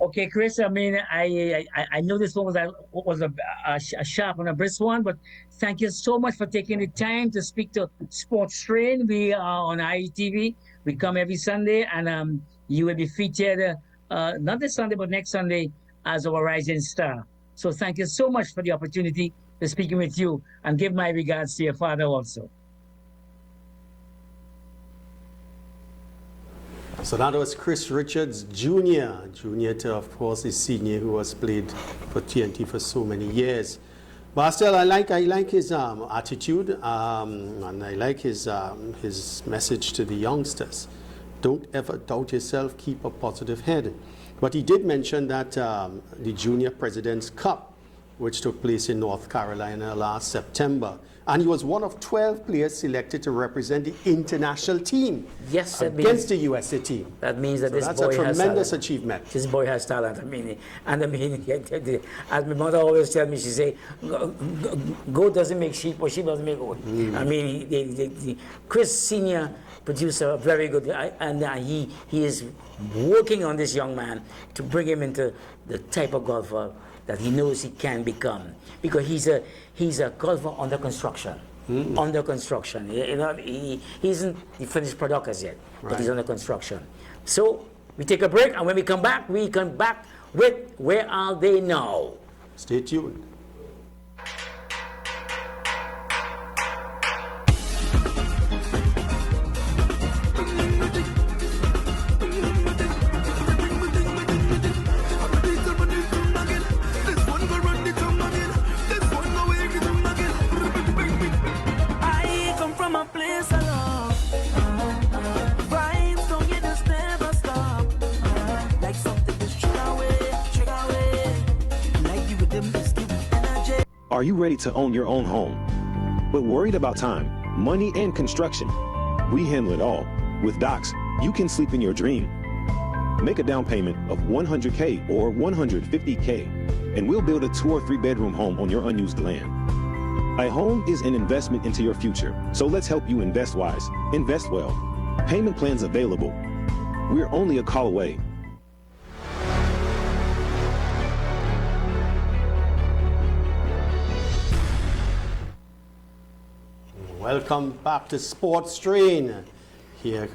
Okay, Chris, I mean, I know this one was a sharp and a brisk one, but thank you so much for taking the time to speak to Sports Train. We are on IETV. We come every Sunday, and you will be featured not this Sunday, but next Sunday as our rising star. So thank you so much for the opportunity to speaking with you, and give my regards to your father also. So that was Chris Richards Jr. To, of course, his senior, who has played for TNT for so many years. But still, I like his attitude, and I like his message to the youngsters. Don't ever doubt yourself. Keep a positive head. But he did mention that the Junior President's Cup which took place in North Carolina last September. And he was one of 12 players selected to represent the international team Yes, that against the USA team. That means that So this that's boy a has tremendous talent. achievement. This boy has talent. As my mother always tells me, she say, goat doesn't make sheep or sheep doesn't make goat. I mean, Chris Senior produced a very good, and he is working on this young man to bring him into the type of golfer that he knows he can become, because he's a golfer under construction. Under construction. He isn't the finished product as yet, but he's under construction. So we take a break, and when we come back with Where Are They Now? Stay tuned. Are you ready to own your own home, but worried about time, money, and construction? We handle it all. With Docs, you can sleep in your dream. Make a down payment of $100K or $150K, and we'll build a 2 or 3 bedroom home on your unused land. A home is an investment into your future, so let's help you invest wise, invest well. Payment plans available. We're only a call away. Welcome back to Sports Strain, here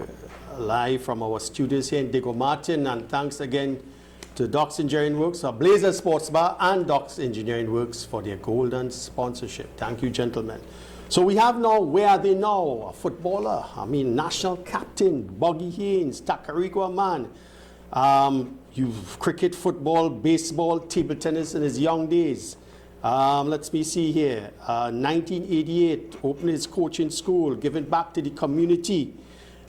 live from our studios here in Diego Martin, and thanks again to Docs Engineering Works, Blazer Sports Bar, and Docs Engineering Works for their golden sponsorship. Thank you, gentlemen. So we have now, Where Are They Now? A footballer, national captain, Buggy Haynes, Takarigua man. You've cricket, football, baseball, table tennis in his young days. Let me see here. 1988, opened his coaching school, giving back to the community.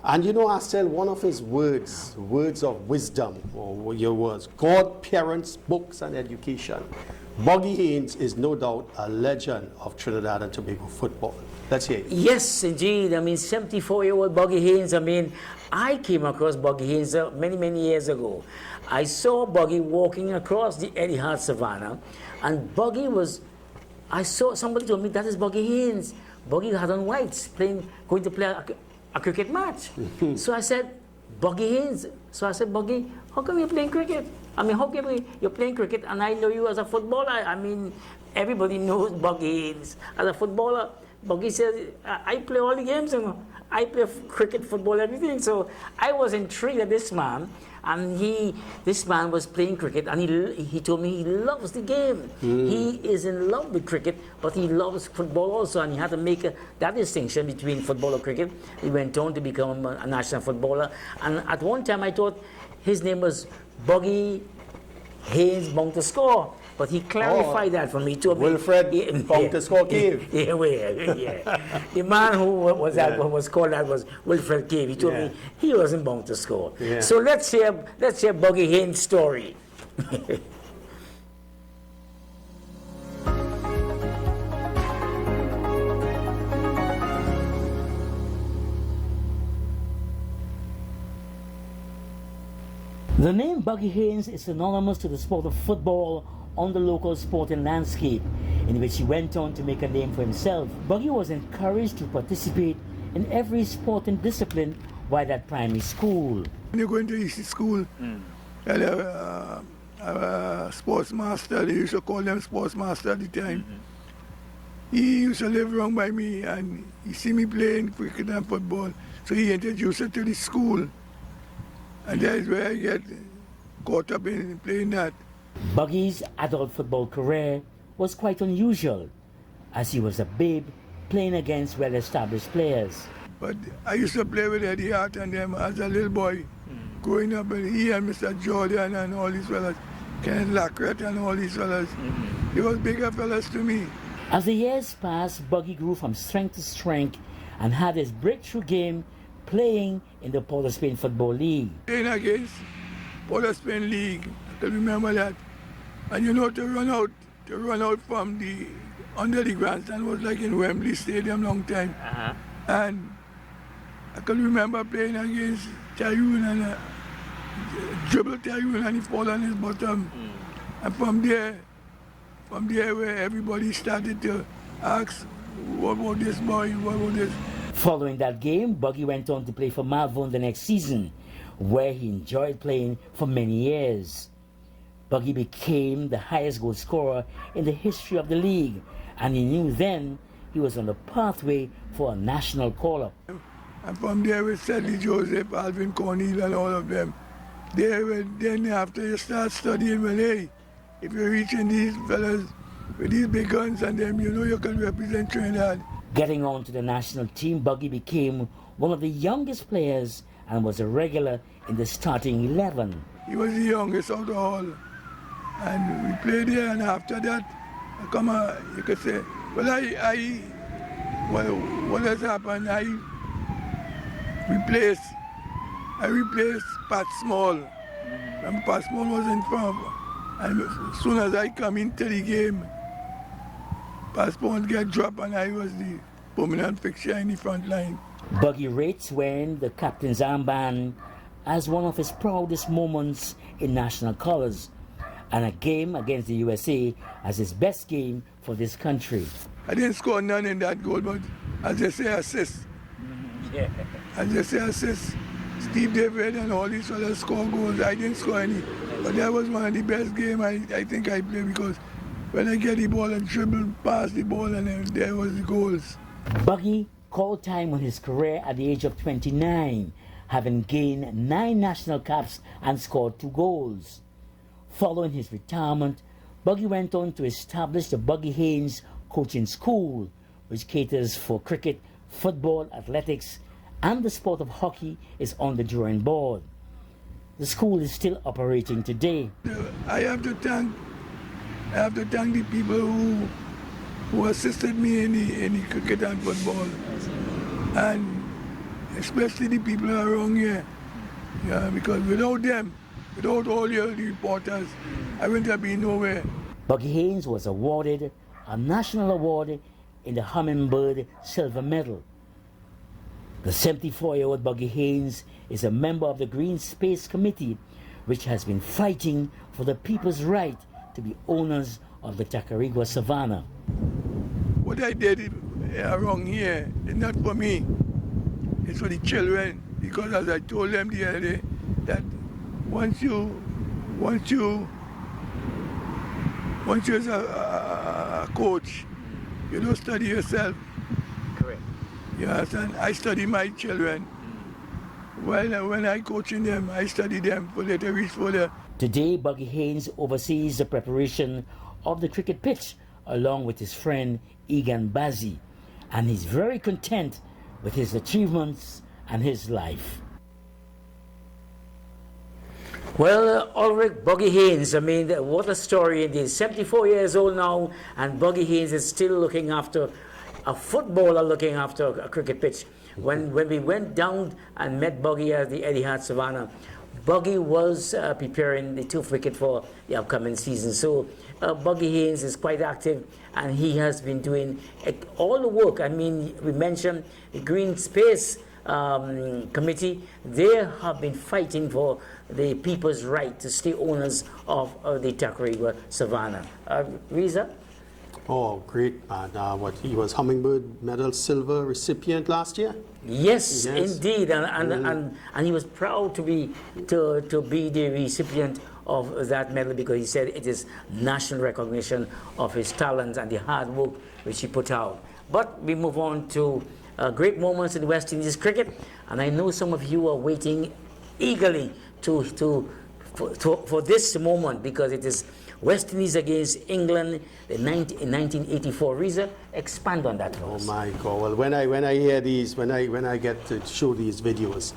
And Marcel, one of his words of wisdom, or your words, God, parents, books, and education. Buggy Haynes is no doubt a legend of Trinidad and Tobago football. Let's hear it. Yes, indeed. 74-year-old Buggy Haynes. I came across Buggy Haynes many, many years ago. I saw Buggy walking across the Eddie Hart Savannah, and Buggy was, somebody told me that is Buggy Haynes. Buggy had on whites, going to play a cricket match. So I said, Buggy Haynes. So I said, Buggy, how come you're playing cricket? How come you're playing cricket and I know you as a footballer? Everybody knows Buggy Haynes as a footballer. Buggy says, I play all the games, I play cricket, football, everything. So I was intrigued at this man, and this man was playing cricket, and he told me he loves the game. He is in love with cricket, but he loves football also, and he had to make that distinction between football and cricket. He went on to become a national footballer, and at one time I thought his name was Buggy Haynes Bound to Score. But he clarified that for me. Wilfred Bound to Score Cave. Yeah. The man who was called that was Wilfred Cave. He told me he wasn't bound to score. Yeah. So let's hear Buggy Haynes' story. The name Buggy Haynes is synonymous to the sport of football on the local sporting landscape, in which he went on to make a name for himself. Buggy was encouraged to participate in every sporting discipline while at primary school. When you go into EC school, sports master, they used to call them sports master at the time. He used to live around by me, and he see me playing cricket and football, so he introduced it to the school. And that is where I get caught up in playing that. Buggy's adult football career was quite unusual, as he was a babe playing against well-established players. But I used to play with Eddie Hart and them as a little boy, growing up, and he and Mr. Jordan and all these fellas, Kenneth Lacrette and all these fellas, they were bigger fellas to me. As the years passed, Buggy grew from strength to strength and had his breakthrough game playing in the Port of Spain Football League. Playing against Port of Spain League, I can remember that. And to run out to run out from the under the grandstand was like in Wembley Stadium long time. And I can remember playing against Tyrone and dribble Tyrone and he fall on his bottom. And from there where everybody started to ask, what about this boy, what about this? Following that game, Buggy went on to play for Malvern the next season, where he enjoyed playing for many years. Buggy became the highest goal scorer in the history of the league, and he knew then he was on the pathway for a national call-up. And from there with Sedley Joseph, Alvin Cornell and all of them, then after you start studying, well, hey, if you're reaching these fellas with these big guns and them, you know you can represent Trinidad. Getting on to the national team, Buggy became one of the youngest players and was a regular in the starting 11. He was the youngest out of all. And we played there, and after that, you could say, well, what has happened? I replaced Pat Small. And Pat Small was in front. And as soon as I come into the game, Pat Small get dropped, and I was the permanent fixture in the front line. Buggy rates wearing the captain's armband as one of his proudest moments in national colours, and a game against the USA as his best game for this country. I didn't score none in that goal, but as they say, assist. As they say, assist. Steve David and all these others score goals. I didn't score any. But that was one of the best games I think I played, because when I get the ball and dribble past the ball, and then there was the goals. Buggy called time on his career at the age of 29, having gained 9 national caps and scored 2 goals. Following his retirement, Buggy went on to establish the Buggy Haynes Coaching School, which caters for cricket, football, athletics, and the sport of hockey is on the drawing board. The school is still operating today. I have to thank the people who assisted me in the cricket and football, and especially the people around here. Yeah, because without them, without all the reporters, I wouldn't have been nowhere. Buggy Haynes was awarded a national award in the Hummingbird Silver Medal. The 74-year-old Buggy Haynes is a member of the Green Space Committee, which has been fighting for the people's right to be owners of the Tacarigua Savannah. What I did around here is not for me, it's for the children, because as I told them the other day, that once you as a coach, you don't study yourself. Correct. Yes, and I study my children. When I coaching them, I study them for them to reach further. Today, Buggy Haynes oversees the preparation of the cricket pitch along with his friend Egan Bazzi, and he's very content with his achievements and his life. Well, Ulrich, Buggy Haynes, I mean, what a story indeed. 74 years old now, and Buggy Haynes is still looking after a footballer, looking after a cricket pitch. When we went down and met Buggy at the Etihad Savannah, Buggy was preparing the 2nd wicket for the upcoming season. So Buggy Haynes is quite active, and he has been doing all the work. I mean, we mentioned the Green Space Committee. They have been fighting for the people's right to stay owners of the Tacarigua Savannah. Riza? Oh, great, man. What, he was Hummingbird Medal Silver recipient last year? Yes, indeed, and he was proud to be the recipient of that medal, because he said it is national recognition of his talent and the hard work which he put out. But we move on to great moments in West Indies cricket, and I know some of you are waiting eagerly for this moment, because it is West Indies against England in 1984. Riza, expand on that for us. Oh my God! Well, when I hear these, when I get to show these videos,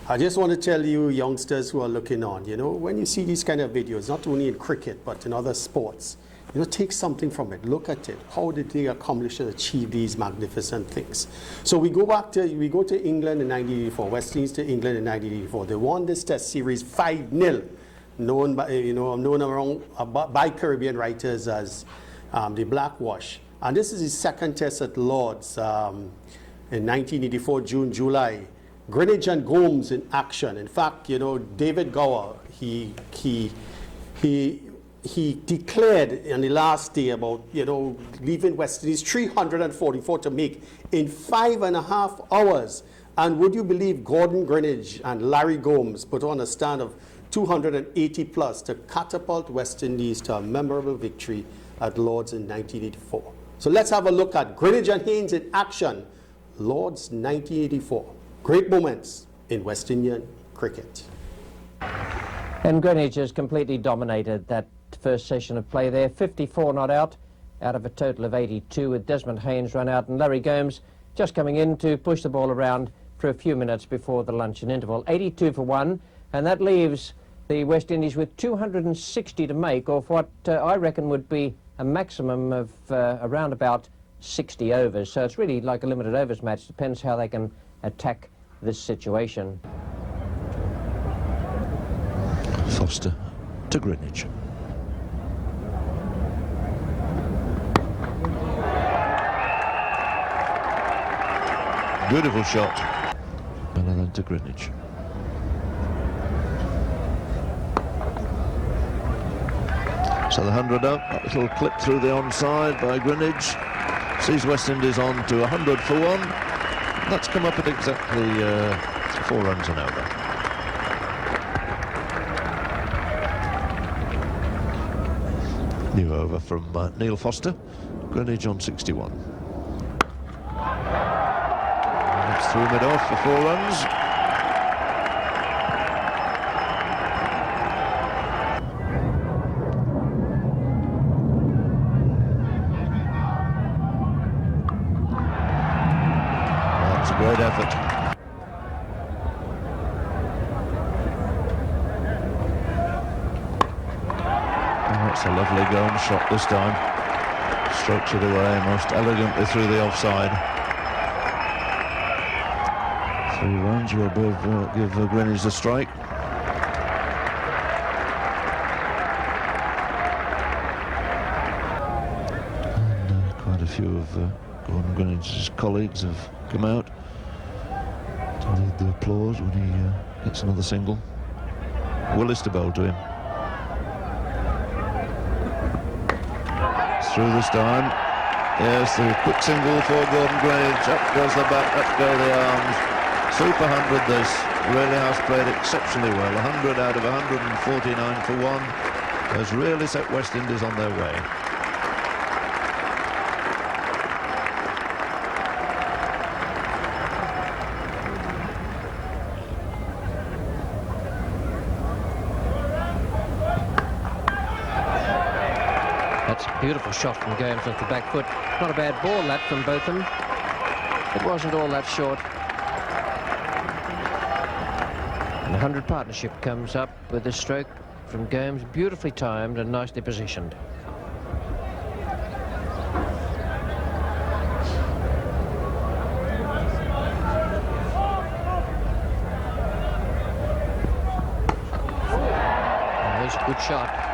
I just want to tell you, youngsters who are looking on, you know, when you see these kind of videos, not only in cricket but in other sports, you know, take something from it. Look at it. How did they accomplish and achieve these magnificent things? So we go to England in 1984. West Indies to England in 1984. They won this Test series 5-0. Known by, known around by Caribbean writers as the Blackwash. And this is his second test at Lord's in 1984, June, July. Greenwich and Gomes in action. In fact, you know, David Gower, he declared on the last day about, you know, leaving West Indies 344 to make in 5.5 hours. And would you believe Gordon Greenwich and Larry Gomes put on a stand of 280 plus to catapult West Indies to a memorable victory at Lord's in 1984. So let's have a look at Greenwich and Haynes in action. Lord's 1984. Great moments in West Indian cricket. And Greenwich has completely dominated that first session of play there. 54 not out of a total of 82, with Desmond Haynes run out and Larry Gomes just coming in to push the ball around for a few minutes before the luncheon interval. 82 for 1, and that leaves the West Indies with 260 to make off what I reckon would be a maximum of around about 60 overs. So it's really like a limited overs match. Depends how they can attack this situation. Foster to Greenwich. Beautiful shot. And then to Greenwich. So the 100 up, a little clip through the onside by Greenwich. Sees West Indies on to 100 for 1. That's come up at exactly 4 runs an over. New over from Neil Foster. Greenwich on 61. That's threw mid off for 4 runs. That's a great effort. That's a lovely Gomes shot this time. Strokes it away most elegantly through the offside. 3 runs will give Greenwich the strike. And quite a few of Gordon Greenwich's colleagues have come out to lead the applause when he hits another single. Willis to bowl to him. Through this time. Yes, the quick single for Gordon Greenwich. Up goes the bat, up go the arms. Super 100 this. Really has played exceptionally well. 100 out of 149 for 1 has really set West Indies on their way. Beautiful shot from Gomes off the back foot. Not a bad ball that from Botham. It wasn't all that short. And the 100 partnership comes up with a stroke from Gomes, beautifully timed and nicely positioned. And there's a good shot.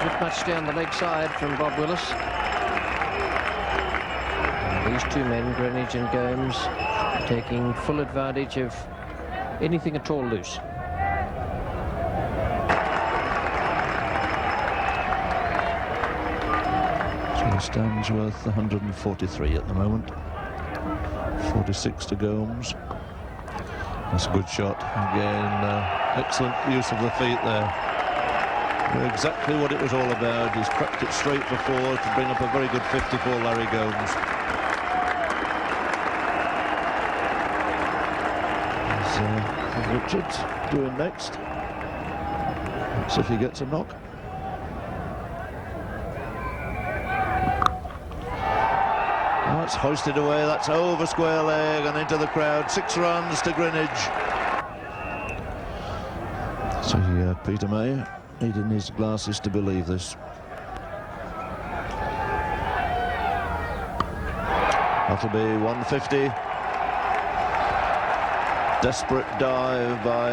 Not much down the leg side from Bob Willis. And these two men, Greenwich and Gomes, taking full advantage of anything at all loose. So the stands worth 143 at the moment. 46 to Gomes. That's a good shot. Again, excellent use of the feet there. Exactly what it was all about. He's cracked it straight for 4 to bring up a very good 50 for Larry Gomes. Richards doing next. Let's see if he gets a knock. Oh, it's hoisted away. That's over square leg and into the crowd. 6 runs to Greenwich. So Peter May needing his glasses to believe this. That'll be 150. Desperate dive by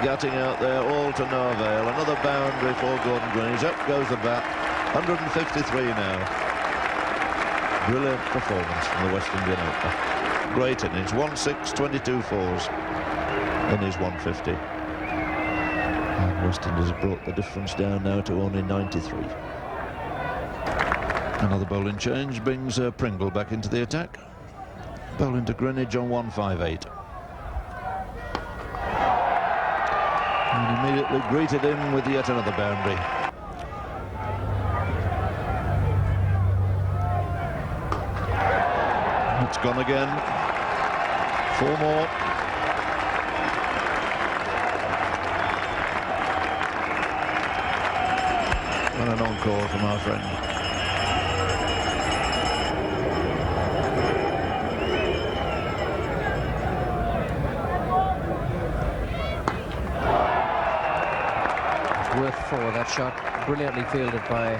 Gatting out there, all to no avail. Another boundary for Gordon Greenwich. Up goes the bat. 153 now. Brilliant performance from the West Indian opener. Great innings, 1-6, 22 fours in his 150. And West Indies have brought the difference down now to only 93. Another bowling change brings Pringle back into the attack. Bowling to Greenwich on 158. And immediately greeted him with yet another boundary. It's gone again. 4 more. And an encore from our friend. Worth 4, that shot. Brilliantly fielded by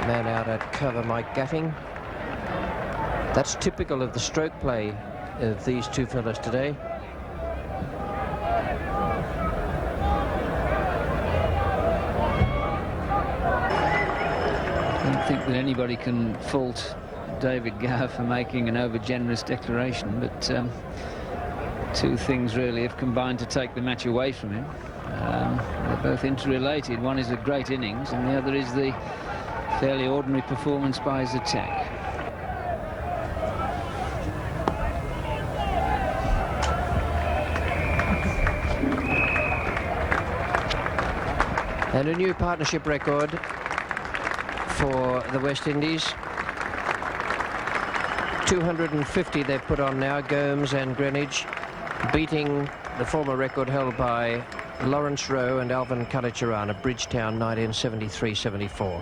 man out at cover, Mike Gatting. That's typical of the stroke play of these two fellas today. I don't think that anybody can fault David Gower for making an over-generous declaration, but two things really have combined to take the match away from him. They're both interrelated. One is a great innings and the other is the fairly ordinary performance by his attack. And a new partnership record for the West Indies. 250 they've put on now, Gomes and Greenwich, beating the former record held by Lawrence Rowe and Alvin Kallicharran of Bridgetown, 1973-74.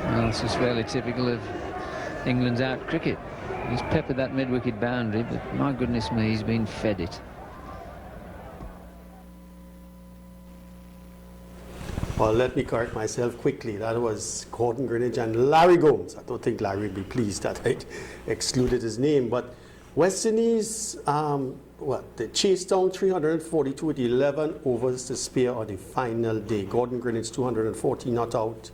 Well, this is fairly typical of England's out cricket. He's peppered that mid-wicket boundary, but my goodness me, he's been fed it. Well, let me correct myself quickly. That was Gordon Greenwich and Larry Gomes. I don't think Larry would be pleased that I excluded his name. But West Indies, they chased down 342 with 11 overs to spare on the final day. Gordon Greenwich 240 not out.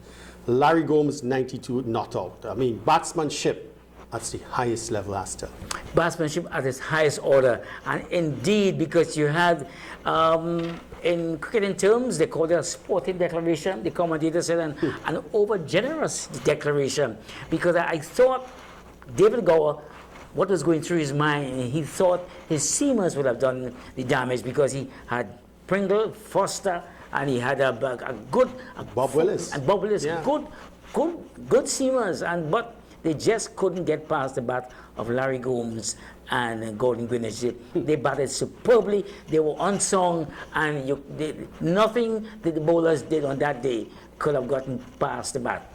Larry Gomes 92 not out. I mean, batsmanship at the highest level, Astor. Batsmanship at its highest order. And indeed, because you had, in cricketing terms, they call it a sporting declaration. The commentator said an over-generous declaration. Because I thought David Gower, what was going through his mind, he thought his seamers would have done the damage because he had Pringle, Foster, and he had a good... Bob Willis. And Bob Willis, yeah. good seamers, but they just couldn't get past the bat of Larry Gomes and Gordon Greenwich. They batted superbly, they were unsung, and nothing that the bowlers did on that day could have gotten past the bat.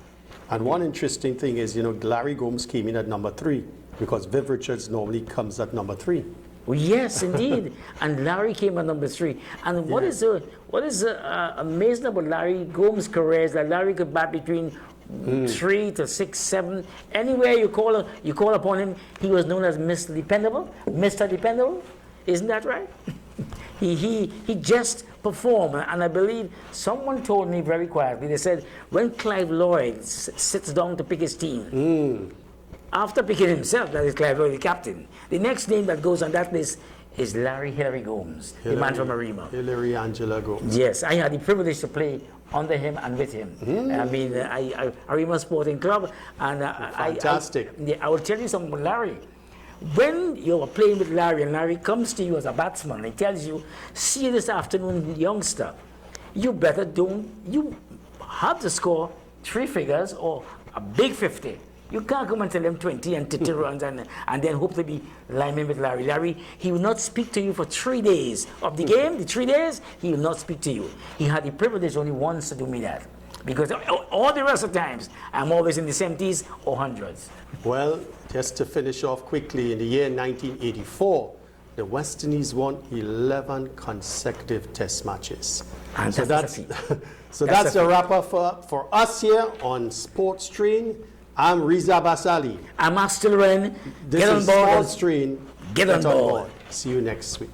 And one interesting thing is, Larry Gomes came in at number 3 because Viv Richards normally comes at number 3. Well, yes, indeed. And Larry came at number 3. And what is amazing about Larry Gomes' career is that Larry could bat between 3 to 6, 7. Anywhere you call upon him, he was known as Mr. Dependable. Mr. Dependable, isn't that right? he just performed, and I believe someone told me very quietly. They said when Clive Lloyd sits down to pick his team, after picking himself, that is Clive Lloyd, the captain, the next name that goes on that list is Hillary Gomes, the man from Arima. Hillary Angela Gomes. Yes, I had the privilege to play under him and with him. I mean, Arima Sporting Club, and fantastic. I will tell you something, Larry. When you're playing with Larry and Larry comes to you as a batsman, he tells you, see you this afternoon, youngster, you have to score 3 figures or a big 50. You can't come and tell him 20 and 30 runs and then hope to be lineman with Larry. Larry, he will not speak to you for 3 days. Of the game, the 3 days, he will not speak to you. He had the privilege only once to do me that. Because all the rest of the times, I'm always in the 70s or 100s. Well, just to finish off quickly, in the year 1984, the West Indies won 11 consecutive test matches. And so that's a wrap-up for us here on Sports Train. I'm Riza Basali. I'm Astil Ren. This Get on is board. Sports Train. Get on board. See you next week.